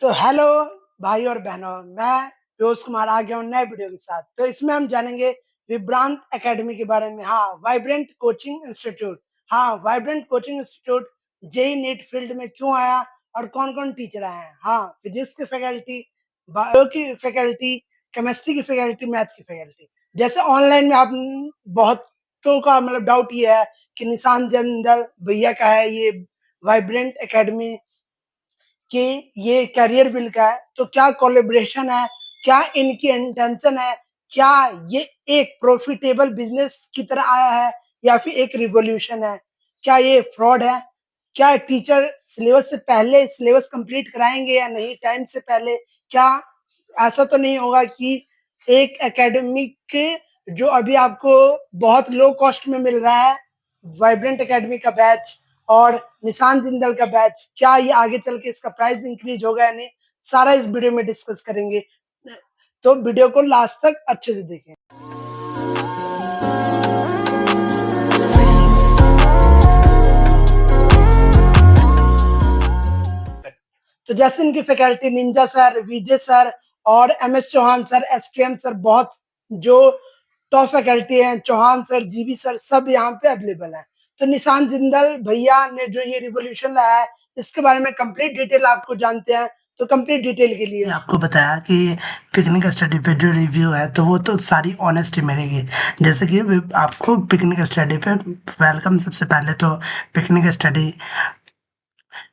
तो हेलो भाई और बहनों, मैं फिरोज कुमार आ गया हूँ नए वीडियो के साथ। तो इसमें हम जानेंगे विभ्रांत एकेडमी के बारे में। हाँ, वाइब्रेंट कोचिंग इंस्टीट्यूट। हाँ, vibrant coaching institute JEE NEET field में क्यों आया और कौन कौन टीचर आए हैं। हाँ, फिजिक्स की फैकल्टी, बायो की फैकल्टी, केमिस्ट्री की फैकल्टी, मैथ की फैकल्टी। जैसे ऑनलाइन में आप बहुतों का मतलब डाउट ये है कि निशांत जंदल भैया का है ये वाइब्रेंट एकेडमी, कि ये करियर बिल का है, तो क्या कोलैबोरेशन है, क्या इनकी इंटेंशन है, क्या ये एक प्रॉफिटेबल बिजनेस की तरह आया है या फिर एक रिवॉल्यूशन है, क्या ये फ्रॉड है, क्या टीचर सिलेबस से पहले सिलेबस कंप्लीट कराएंगे या नहीं टाइम से पहले, क्या ऐसा तो नहीं होगा कि एक एकेडमिक जो अभी आपको बहुत लो कॉस्ट में मिल रहा है, वाइब्रेंट एकेडमी का बैच और निशांत जिंदल का बैच, क्या ये आगे चल के इसका प्राइस इंक्रीज होगा या नहीं, सारा इस वीडियो में डिस्कस करेंगे। तो वीडियो को लास्ट तक अच्छे से देखें। तो जैसे इनकी faculty Ninja sir, Vijay sir और MS Chauhan sir, SKM sir, बहुत जो टॉप फैकल्टी हैं, चौहान सर, जीबी सर, सब यहाँ पे अवेलेबल है। तो निशांत जिंदल भैया ने जो ये रिवॉल्यूशन लाया है, इसके बारे में कंप्लीट डिटेल आपको जानते हैं। तो कंप्लीट डिटेल के लिए आपको बताया कि पिकनिक स्टडी पे जो रिव्यू है तो वो तो सारी ऑनेस्टी मिलेगी। जैसे कि आपको पिकनिक स्टडी पे वेलकम। सबसे पहले तो पिकनिक स्टडी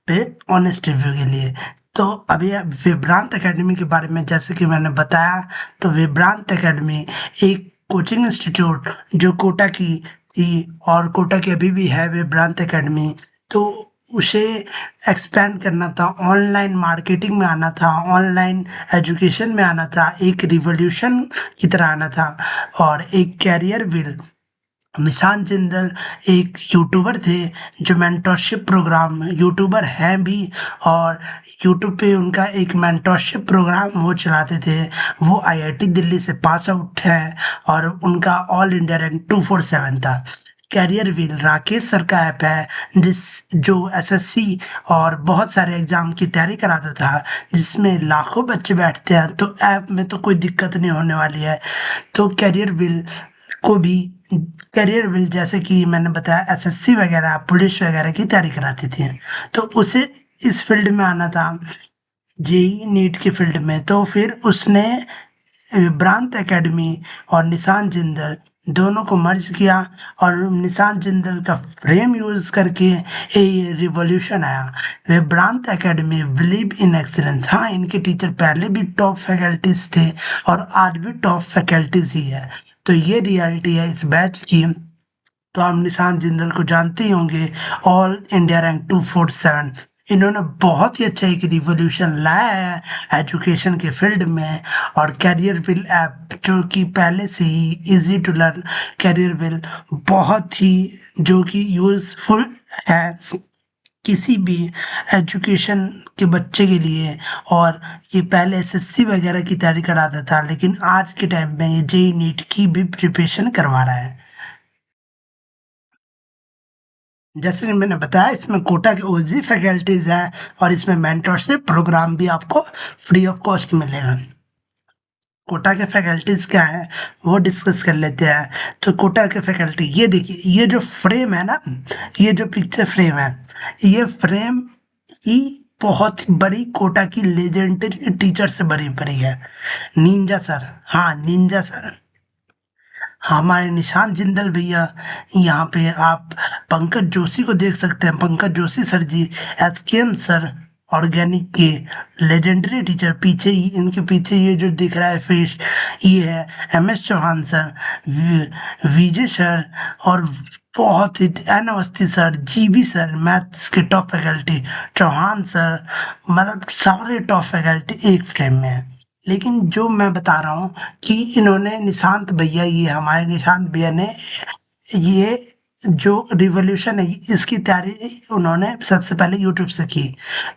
पे ऑनेस्ट रिव्यू के लिए। तो अभी विभ्रांत एकेडमी के बारे में जैसे कि मैंने बताया, तो विभ्रांत एकेडमी एक कोचिंग इंस्टीट्यूट जो कोटा की थी और कोटा की अभी भी है विभ्रांत एकेडमी। तो उसे एक्सपेंड करना था, ऑनलाइन मार्केटिंग में आना था, ऑनलाइन एजुकेशन में आना था, एक रिवॉल्यूशन की तरह आना था और एक कैरियर विल। निशांत जिंदल एक यूट्यूबर थे जो मेंटरशिप प्रोग्राम यूट्यूबर हैं भी, और यूट्यूब पे उनका एक मेंटरशिप प्रोग्राम वो चलाते थे। वो आईआईटी दिल्ली से पास आउट है और उनका ऑल इंडिया रैंक 247 था। कैरियर व्हील राकेश सर का ऐप है जो एसएससी और बहुत सारे एग्जाम की तैयारी कराता था, जिसमें लाखों बच्चे बैठते हैं। तो ऐप में तो कोई दिक्कत नहीं होने वाली है। तो कैरियर व्हील को भी करियर विल जैसे कि मैंने बताया एसएससी वगैरह पुलिस वगैरह की तैयारी कराती थी, तो उसे इस फील्ड में आना था, जेई नीट की फील्ड में। तो फिर उसने विभ्रांत एकेडमी और निशांत जिंदल दोनों को मर्ज किया और निशांत जिंदल का फ्रेम यूज करके ये रिवॉल्यूशन आया। विभ्रांत एकेडमी बिलीव इन एक्सीलेंस। हाँ, इनके टीचर पहले भी टॉप फैकल्टीज थे और आज भी टॉप फैकल्टीज ही है। तो ये रियलिटी है इस बैच की। तो आप निशांत जिंदल को जानते ही होंगे, ऑल इंडिया रैंक 247। इन्होंने बहुत ही अच्छा एक रिवॉल्यूशन लाया है एजुकेशन के फील्ड में। और कैरियर विल ऐप जो कि पहले से ही easy to learn, career will बहुत ही जो कि यूजफुल है किसी भी एजुकेशन के बच्चे के लिए। और ये पहले एसएससी वगैरह की तैयारी कराता था, लेकिन आज के टाइम में ये जेई नीट की भी प्रिपरेशन करवा रहा है। जैसे कि मैंने बताया, इसमें कोटा के ओजी फैकल्टीज हैं और इसमें मेंटरशिप प्रोग्राम भी आपको फ्री ऑफ कॉस्ट मिलेगा। कोटा के फैकल्टीज क्या है वो डिस्कस कर लेते हैं। तो कोटा के फैकल्टी, ये देखिए, ये जो फ्रेम है ना, ये जो पिक्चर फ्रेम है, ये फ्रेम ही बहुत बड़ी कोटा की लेजेंडरी टीचर से बड़ी बड़ी है। निंजा सर, हाँ निंजा सर, हमारे निशांत जिंदल भैया। यहाँ पे आप पंकज जोशी को देख सकते हैं, पंकज जोशी सर जी, एसकेएम सर ऑर्गेनिक के लेजेंडरी टीचर। पीछे ही इनके पीछे ये जो दिख रहा है फेस, ये है MS Chauhan sir, Vijay sir और बहुत ही N Awasthi sir, GB sir maths के टॉप फैकल्टी, चौहान सर, मतलब सारे टॉप फैकल्टी एक फ्रेम में है। लेकिन जो मैं बता रहा हूँ कि इन्होंने निशांत भैया, ये हमारे निशांत भैया ने ये जो रिवॉल्यूशन है इसकी तैयारी उन्होंने सबसे पहले यूट्यूब से की।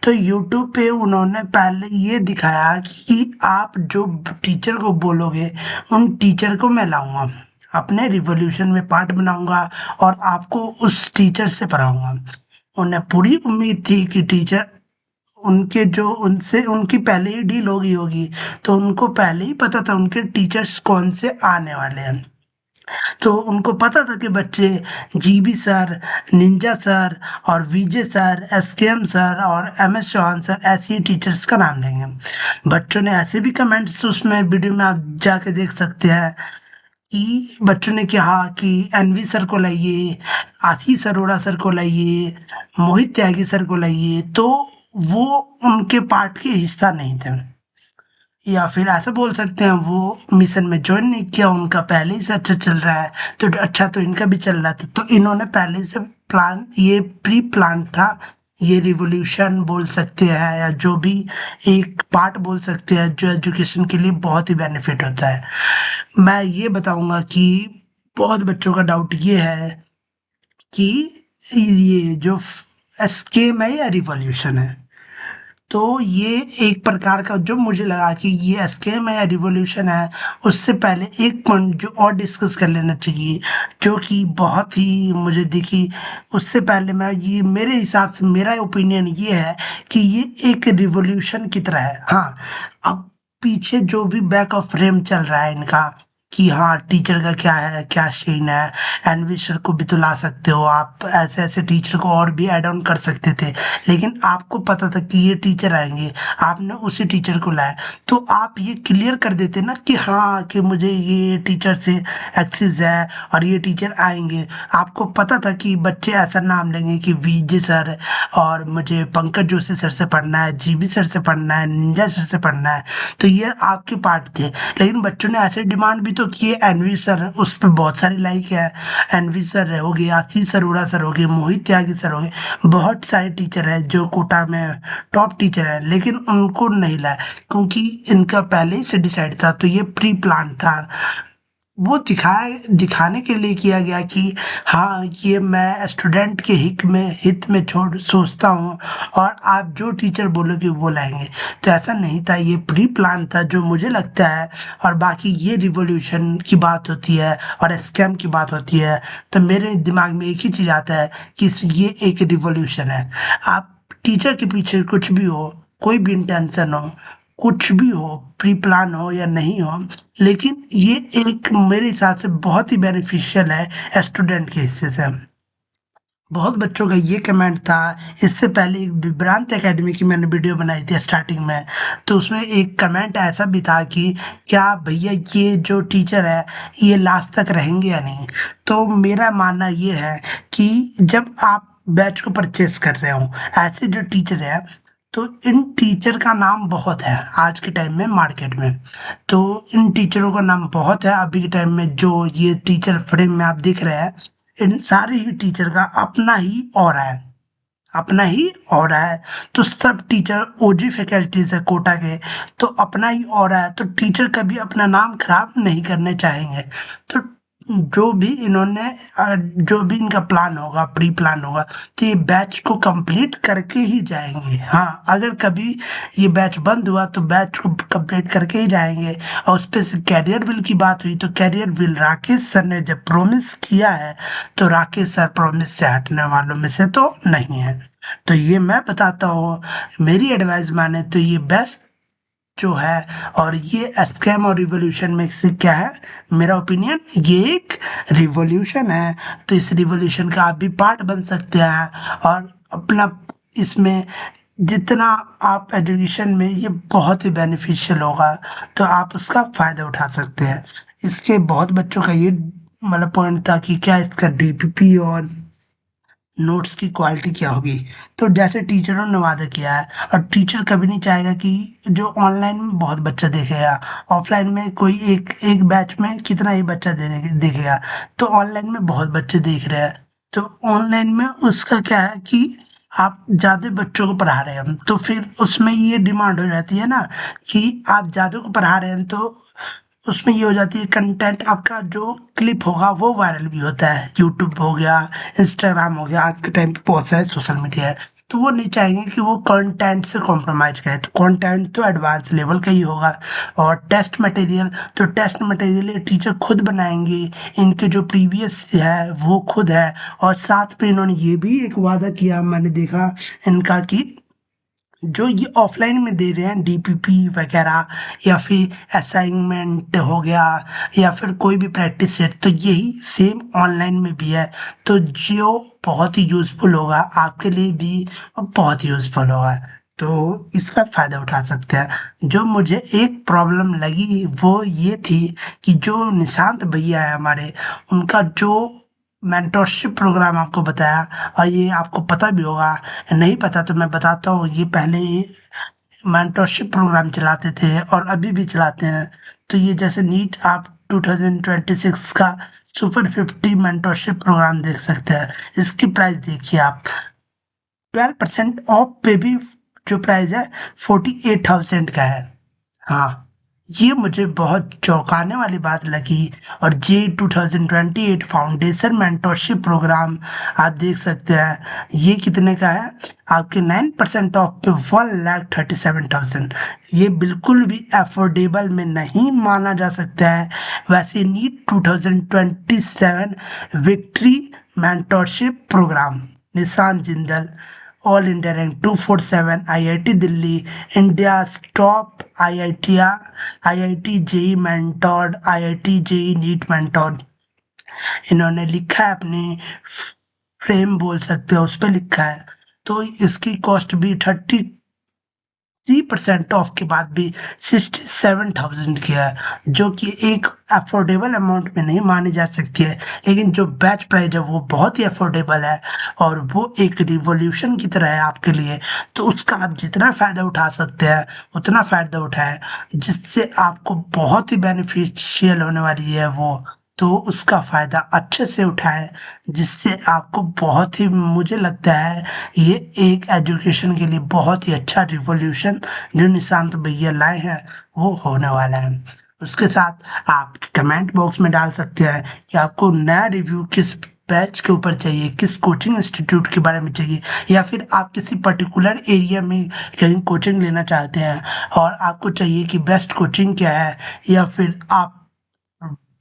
तो यूट्यूब पे उन्होंने पहले ये दिखाया कि आप जो टीचर को बोलोगे उन टीचर को मैं लाऊंगा, अपने रिवॉल्यूशन में पार्ट बनाऊंगा और आपको उस टीचर से पढ़ाऊंगा। उन्हें पूरी उम्मीद थी कि टीचर उनके जो उनसे उनकी पहले ही डील हो गई होगी, तो उनको पहले ही पता था उनके टीचर्स कौन से आने वाले हैं। तो उनको पता था कि बच्चे जीबी सर, निंजा सर और विजय सर, एसकेएम सर और एमएस चौहान सर, ऐसे ही टीचर्स का नाम लेंगे। बच्चों ने ऐसे भी कमेंट्स उसमें वीडियो में आप जाके देख सकते हैं कि बच्चों ने कहा कि एनवी सर को लाइए, आशीष अरोड़ा सर को लाइए, मोहित त्यागी सर को लाइए, तो वो उनके पार्ट के हिस्सा नहीं थे। या फिर ऐसा बोल सकते हैं वो मिशन में ज्वाइन नहीं किया, उनका पहले ही से अच्छा चल रहा है, तो अच्छा तो इनका भी चल रहा था, तो इन्होंने पहले से प्लान, ये प्री प्लान था। ये रिवॉल्यूशन बोल सकते हैं या जो भी एक पार्ट बोल सकते हैं जो एजुकेशन के लिए बहुत ही बेनिफिट होता है। मैं ये बताऊंगा कि बहुत बच्चों का डाउट ये है कि ये जो स्केम है या रिवॉल्यूशन है, तो ये एक प्रकार का जो मुझे लगा कि ये स्कैम है या रिवॉल्यूशन है, उससे पहले एक पॉइंट जो और डिस्कस कर लेना चाहिए, जो कि बहुत ही मुझे दिखी। उससे पहले मैं ये, मेरे हिसाब से मेरा ओपिनियन ये है कि ये एक रिवॉल्यूशन की तरह है। हाँ, अब पीछे जो भी बैक ऑफ फ्रेम चल रहा है इनका कि हाँ टीचर का क्या है, क्या सीन है, एनवी सर को भी तो ला सकते हो आप, ऐसे ऐसे टीचर को और भी ऐड ऑन कर सकते थे, लेकिन आपको पता था कि ये टीचर आएंगे, आपने उसी टीचर को लाया, तो आप ये क्लियर कर देते ना कि हाँ कि मुझे ये टीचर से एक्सेस है और ये टीचर आएंगे। आपको पता था कि बच्चे ऐसा नाम लेंगे कि विजय सर और मुझे पंकज जोशी सर से पढ़ना है, जीबी सर से पढ़ना है, निंजा सर से पढ़ना है, तो ये आपके पार्ट थे। लेकिन बच्चों ने ऐसे डिमांड भी तो किए, एनवी सर, उस पर बहुत सारी लाइक है, एनवी सर हो गए, आशीष अरोड़ा सर हो गए, मोहित त्यागी सर हो गए, बहुत सारे टीचर हैं जो कोटा में टॉप टीचर है, लेकिन उनको नहीं लाया क्योंकि इनका पहले ही से डिसाइड था, तो ये प्री प्लान था। वो दिखाने के लिए किया गया कि हाँ ये मैं स्टूडेंट के हित में छोड़ सोचता हूँ और आप जो टीचर बोलोगे वो लाएंगे, तो ऐसा नहीं था, ये प्री प्लान था जो मुझे लगता है। और बाकी ये रिवॉल्यूशन की बात होती है और स्कैम की बात होती है, तो मेरे दिमाग में एक ही चीज़ आता है कि ये एक रिवॉल्यूशन है। आप टीचर के पीछे कुछ भी हो, कोई भी इंटेंशन हो, कुछ भी हो, प्री प्लान हो या नहीं हो, लेकिन ये एक मेरे हिसाब से बहुत ही बेनिफिशियल है स्टूडेंट के हिस्से से। बहुत बच्चों का ये कमेंट था, इससे पहले एक विभ्रांत एकेडमी की मैंने वीडियो बनाई थी स्टार्टिंग में, तो उसमें एक कमेंट ऐसा भी था कि क्या भैया ये जो टीचर है ये लास्ट तक रहेंगे या नहीं। तो मेरा मानना ये है कि जब आप बैच को परचेस कर रहे हो, ऐसे जो टीचर है, तो इन टीचर का नाम बहुत है आज के टाइम में मार्केट में, तो इन टीचरों का नाम बहुत है अभी के टाइम में। जो ये टीचर फ्रेम में आप देख रहे हैं, इन सारे ही टीचर का अपना ही ऑरा है, अपना ही ऑरा है। तो सब टीचर ओजी फैकल्टीज है कोटा के, तो अपना ही ऑरा है, तो टीचर कभी अपना नाम खराब नहीं करने चाहेंगे। तो जो भी इन्होंने जो भी इनका प्लान होगा, प्री प्लान होगा, तो ये बैच को कंप्लीट करके ही जाएंगे। हाँ, अगर कभी ये बैच बंद हुआ तो बैच को कंप्लीट करके ही जाएंगे। और उस पर से कैरियर विल की बात हुई, तो कैरियर विल राकेश सर ने जब प्रॉमिस किया है, तो राकेश सर प्रॉमिस से हटने वालों में से तो नहीं है। तो ये मैं बताता हूँ, मेरी एडवाइस माने तो ये बेस्ट जो है। और ये स्कैम और रिवॉल्यूशन में से क्या है, मेरा ओपिनियन, ये एक रिवॉल्यूशन है। तो इस रिवॉल्यूशन का आप भी पार्ट बन सकते हैं और अपना इसमें जितना आप एजुकेशन में, ये बहुत ही बेनिफिशियल होगा, तो आप उसका फ़ायदा उठा सकते हैं। इसके बहुत बच्चों का ये मतलब पॉइंट था कि क्या इसका डीपीपी और नोट्स की क्वालिटी क्या होगी। तो जैसे टीचरों ने वादा किया है, और टीचर कभी नहीं चाहेगा कि जो ऑनलाइन में बहुत बच्चा देखेगा, ऑफलाइन में कोई एक एक बैच में कितना ही बच्चा देखेगा, तो ऑनलाइन में बहुत बच्चे देख रहे हैं, तो ऑनलाइन में उसका क्या है कि आप ज़्यादा बच्चों को पढ़ा रहे हैं, तो फिर उसमें ये डिमांड हो जाती है ना कि आप ज़्यादा को पढ़ा रहे हैं, तो उसमें ये हो जाती है कंटेंट आपका जो क्लिप होगा वो वायरल भी होता है। यूट्यूब हो गया, इंस्टाग्राम हो गया, आज के टाइम पे बहुत सारे सोशल मीडिया है, तो वो नहीं चाहेंगे कि वो कंटेंट से कॉम्प्रोमाइज़ करें। तो कंटेंट तो एडवांस लेवल का ही होगा। और टेस्ट मटेरियल, तो टेस्ट मटेरियल ये टीचर खुद बनाएंगे, इनके जो प्रीवियस है वो खुद है। और साथ में इन्होंने ये भी एक वादा किया, मैंने देखा इनका, कि जो ये ऑफलाइन में दे रहे हैं डीपीपी वगैरह या फिर असाइनमेंट हो गया या फिर कोई भी प्रैक्टिस सेट, तो यही सेम ऑनलाइन में भी है। तो जो बहुत ही यूज़फुल होगा आपके लिए भी और बहुत यूज़फुल होगा, तो इसका फ़ायदा उठा सकते हैं। जो मुझे एक प्रॉब्लम लगी वो ये थी कि जो निशांत भैया है हमारे, उनका जो मेंटरशिप प्रोग्राम आपको बताया, और ये आपको पता भी होगा, नहीं पता तो मैं बताता हूँ, ये पहले मेंटरशिप प्रोग्राम चलाते थे और अभी भी चलाते हैं। तो ये जैसे नीट आप 2026 का सुपर 50 मेंटरशिप प्रोग्राम देख सकते हैं। इसकी प्राइस देखिए आप, 12% ऑफ पे भी जो प्राइस है 48,000 का है। हाँ, ये मुझे बहुत चौंकाने वाली बात लगी। और जे 2028 फाउंडेशन मेंटरशिप प्रोग्राम आप देख सकते हैं, ये कितने का है आपके 9% ऑफ पे 1,37,000। ये बिल्कुल भी अफोर्डेबल में नहीं माना जा सकता है। वैसे NEET 2027 victory mentorship programme, Nishan Jindal, all India rank 247, IIT Delhi, India top IIT JEE mentored, IIT JEE NEET mentored. इन्होंने लिखा है अपनी फ्रेम बोल सकते हो, उस पर लिखा है। तो इसकी कॉस्ट भी 30% ऑफ के बाद भी 67,000 की है, जो कि एक अफोर्डेबल अमाउंट में नहीं मानी जा सकती है। लेकिन जो बैच प्राइस है वो बहुत ही अफोर्डेबल है और वो एक रिवॉल्यूशन की तरह है आपके लिए। तो उसका आप जितना फ़ायदा उठा सकते हैं उतना फ़ायदा उठाएं, जिससे आपको बहुत ही बेनिफिशियल होने वाली है वो। तो उसका फ़ायदा अच्छे से उठाएं, जिससे आपको बहुत ही, मुझे लगता है ये एक एजुकेशन के लिए बहुत ही अच्छा रिवॉल्यूशन जो निशांत भैया लाए हैं वो होने वाला है। उसके साथ आप कमेंट बॉक्स में डाल सकते हैं कि आपको नया रिव्यू किस बैच के ऊपर चाहिए, किस कोचिंग इंस्टीट्यूट के बारे में चाहिए, या फिर आप किसी पर्टिकुलर एरिया में कहीं कोचिंग लेना चाहते हैं और आपको चाहिए कि बेस्ट कोचिंग क्या है, या फिर आप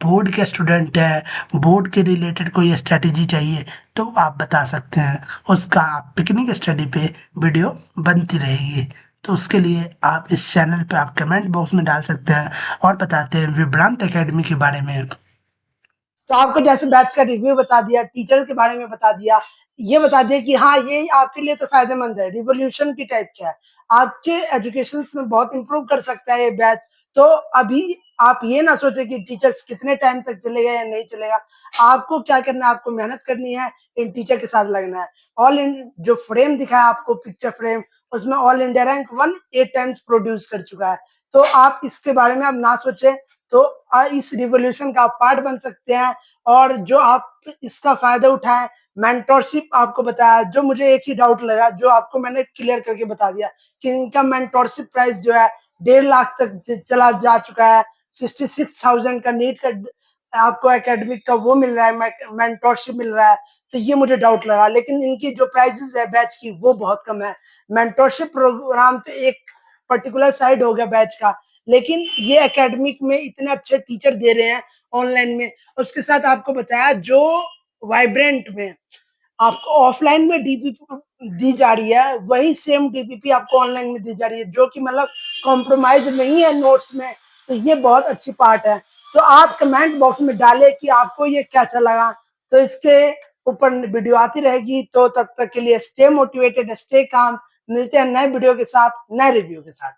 बोर्ड के स्टूडेंट है, बोर्ड के रिलेटेड कोई स्ट्रेटेजी चाहिए, तो आप बता सकते हैं। उसका पिकनिक स्टडी पे वीडियो बनती रहेगी। तो उसके लिए आप इस चैनल पे आप कमेंट बॉक्स में डाल सकते हैं और बताते हैं विभ्रांत एकेडमी के बारे में। तो आपको जैसे बैच का रिव्यू बता दिया, टीचर के बारे में बता दिया, ये बता दिया कि हाँ, ये आपके लिए तो फायदेमंद है, रिवॉल्यूशन की टाइप का है, आपके एजुकेशन में बहुत इंप्रूव कर सकता है ये बैच। तो अभी आप ये ना सोचे कि टीचर्स कितने टाइम तक चलेगा या नहीं चलेगा। आपको क्या करना है, आपको मेहनत करनी है, इन टीचर के साथ लगना है। ऑल इन जो फ्रेम दिखाया आपको, पिक्चर फ्रेम, उसमें all India rank 1 8 times produce कर चुका है। तो आप इसके बारे में अब ना सोचें। तो इस रिवॉल्यूशन का आप पार्ट बन सकते हैं। और जो आप इसका फायदा उठाएं, मेंटोरशिप आपको बताया, जो मुझे एक ही डाउट लगा, जो आपको मैंने क्लियर करके बता दिया कि इनका मेंटोरशिप प्राइस जो है 1.5 लाख तक चला जा चुका है। 66,000 का नीट का आपको एकेडमिक का वो मिल रहा है, मेंटोरशिप मिल रहा है। तो ये मुझे डाउट लगा, लेकिन इनकी जो प्राइसेस है बैच की वो बहुत कम है। मेंटोरशिप प्रोग्राम तो एक पर्टिकुलर साइड हो गया बैच का, लेकिन ये एकेडमिक में इतने अच्छे टीचर दे रहे हैं ऑनलाइन में। उसके साथ आपको बताया जो वाइब्रेंट में आपको ऑफलाइन में डीपीपी दी जा रही है, वही सेम डीपीपी आपको ऑनलाइन में दी जा रही है, जो कि मतलब कॉम्प्रोमाइज नहीं है नोट्स में। तो ये बहुत अच्छी पार्ट है। तो आप कमेंट बॉक्स में डालें कि आपको ये कैसा लगा। तो इसके ऊपर वीडियो आती रहेगी। तो तब तक के लिए स्टे मोटिवेटेड, स्टे काम। मिलते हैं नए वीडियो के साथ, नए रिव्यू के साथ।